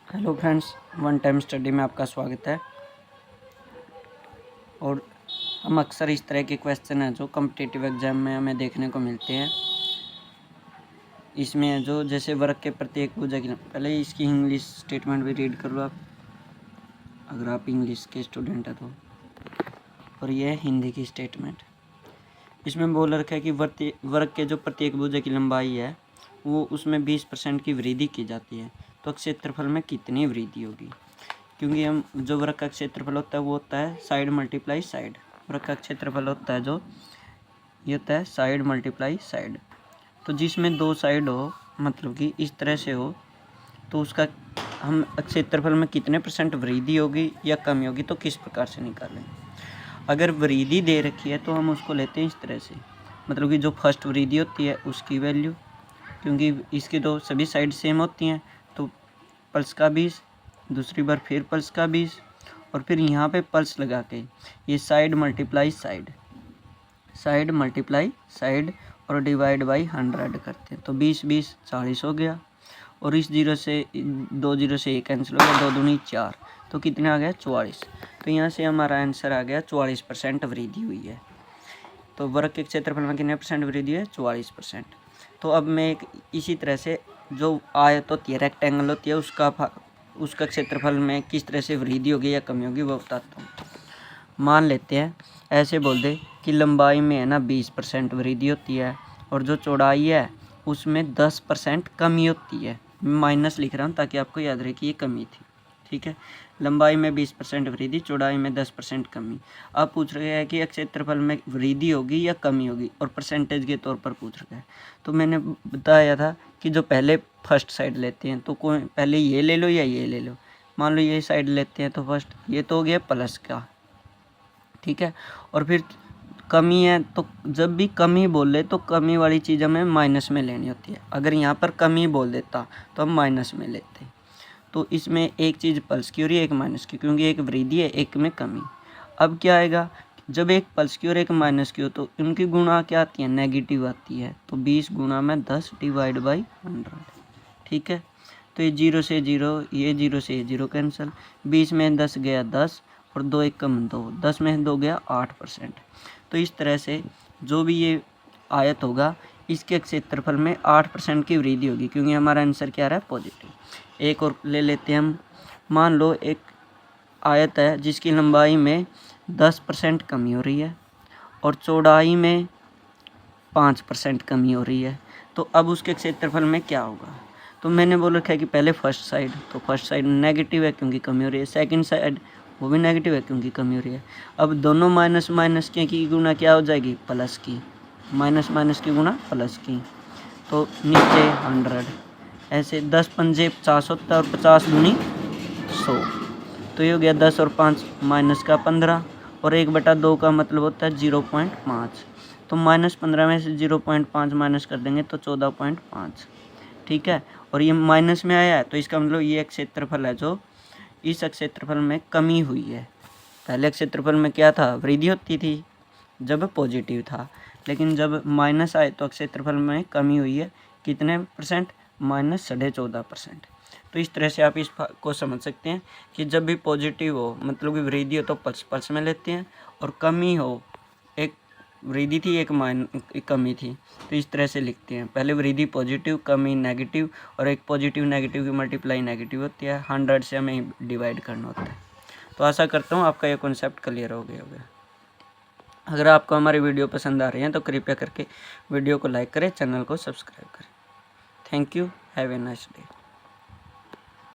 Hello friends, one time study में आपका स्वागत है। और हम अक्सर इस तरह के क्वेश्चन हैं जो कॉम्पिटिटिव एग्जाम में हमें देखने को मिलते हैं। इसमें जो जैसे वर्ग के प्रत्येक भुजा की, पहले इसकी इंग्लिश स्टेटमेंट भी रीड कर लो आप, अगर आप इंग्लिश के स्टूडेंट हैं तो। और ये है हिंदी की स्टेटमेंट। इसमें बोल रखा है कि वर्ग के जो प्रत्येक भुजा की लंबाई है वो उसमें 20% की वृद्धि की जाती है, तो क्षेत्रफल में कितनी वृद्धि होगी। क्योंकि हम जो वृत्त का क्षेत्रफल होता है वो होता है साइड मल्टीप्लाई साइड। वृत्त का क्षेत्रफल होता है जो ये होता है साइड मल्टीप्लाई साइड। तो जिसमें दो साइड हो, मतलब कि इस तरह से हो, तो उसका हम क्षेत्रफल में कितने % वृद्धि होगी या कमी होगी तो किस प्रकार से निकालें। अगर वृद्धि दे रखी है तो हम उसको लेते हैं इस तरह से, मतलब कि जो फर्स्ट वृद्धि होती है उसकी वैल्यू, क्योंकि इसकी तो सभी साइड सेम होती हैं, तो पल्स का 20, दूसरी बार फिर पल्स का 20, और फिर यहाँ पे पल्स लगा के ये side multiply side, side multiply side और डिवाइड बाई 100 करते हैं, तो 20 20 40 हो गया। और इस 0 से 2 0 से 1 कैंसिल हो गया, 2 दूनी 4, तो कितना आ गया 44। तो यहाँ से हमारा आंसर आ गया 44% वृद्धि हुई है। तो वर्ग के क्षेत्रफल में कितने % वृद्धि है, 44%। तो अब मैं एक इसी तरह से जो आयत होती है, रेक्टेंगल होती है, उसका क्षेत्रफल में किस तरह से वृद्धि होगी या कमी होगी वो बताता हूँ। मान लेते हैं ऐसे बोल दे कि लंबाई में है ना 20% वृद्धि होती है और जो चौड़ाई है उसमें 10% कमी होती है। माइनस लिख रहा हूँ ताकि आपको याद रहे कि ये कमी थी, ठीक है। लंबाई में 20% वृद्धि, चौड़ाई में 10% कमी। अब पूछ रहे हैं कि क्षेत्रफल में वृद्धि होगी या कमी होगी, और परसेंटेज के तौर पर पूछ रहे हैं। तो मैंने बताया था कि जो पहले फर्स्ट साइड लेते हैं तो कोई पहले ये ले लो या ये ले लो। मान लो ये साइड लेते हैं तो फर्स्ट ये तो हो गया प्लस का, ठीक है। और फिर कमी है तो जब भी कमी बोले तो कमी वाली चीज़ हमें माइनस में लेनी होती है। अगर यहाँ पर कमी बोल देता तो हम माइनस में लेते। तो इसमें एक चीज़ प्लस की और एक माइनस की, क्योंकि एक वृद्धि है एक में कमी। अब क्या आएगा, जब एक प्लस की और एक माइनस की हो तो उनकी गुणा क्या आती है, नेगेटिव आती है। तो 20 गुणा में 10 डिवाइड बाई 100, ठीक है। तो ये 0 से 0, ये 0 से 0 कैंसिल, 20 में 10 गया 10 और 2 1 कम 2, 10 में 2 गया 8%। तो इस तरह से जो भी ये आयत होगा इसके क्षेत्रफल में 8% की वृद्धि होगी, क्योंकि हमारा आंसर क्या रहा है, पॉजिटिव। एक और ले लेते हैं हम। मान लो एक आयत है जिसकी लंबाई में 10% कमी हो रही है और चौड़ाई में 5% कमी हो रही है, तो अब उसके क्षेत्रफल में क्या होगा। तो मैंने बोल रखा है कि पहले फर्स्ट साइड, तो फर्स्ट साइड नेगेटिव है क्योंकि कमी हो रही है, सेकंड साइड वो भी नेगेटिव है क्योंकि कमी हो रही है। अब दोनों माइनस माइनस की गुणा क्या हो जाएगी, प्लस की, माइनस माइनस की गुणा प्लस की, तो नीचे 100। ऐसे 10 पंजे 50 होता है और 50 दूनी 100, तो ये हो गया 10 और 5 माइनस का 15, और 1/2 का मतलब होता है 0.5, तो -15 में से 0.5 माइनस कर देंगे तो 14.5, ठीक है। और ये माइनस में आया है तो इसका मतलब ये क्षेत्रफल है जो इस क्षेत्रफल में कमी हुई है। पहले क्षेत्रफल में क्या था, वृद्धि होती थी जब पॉजिटिव था, लेकिन जब माइनस आए तो क्षेत्रफल में कमी हुई है। कितने %, -14.5%। तो इस तरह से आप इस को समझ सकते हैं कि जब भी पॉजिटिव हो, मतलब कि वृद्धि हो, तो पल्स में लेते हैं, और कमी हो, एक वृद्धि थी एक कमी थी, तो इस तरह से लिखते हैं। पहले वृद्धि पॉजिटिव, कमी नेगेटिव, और एक पॉजिटिव नेगेटिव की मल्टीप्लाई नेगेटिव होती है, 100 से हमें डिवाइड करना होता है। तो आशा करता हूँ आपका ये कॉन्सेप्ट क्लियर हो गया होगा। अगर आपको हमारी वीडियो पसंद आ रही है तो कृपया करके वीडियो को लाइक करें, चैनल को सब्सक्राइब करें। Thank you, have a nice day.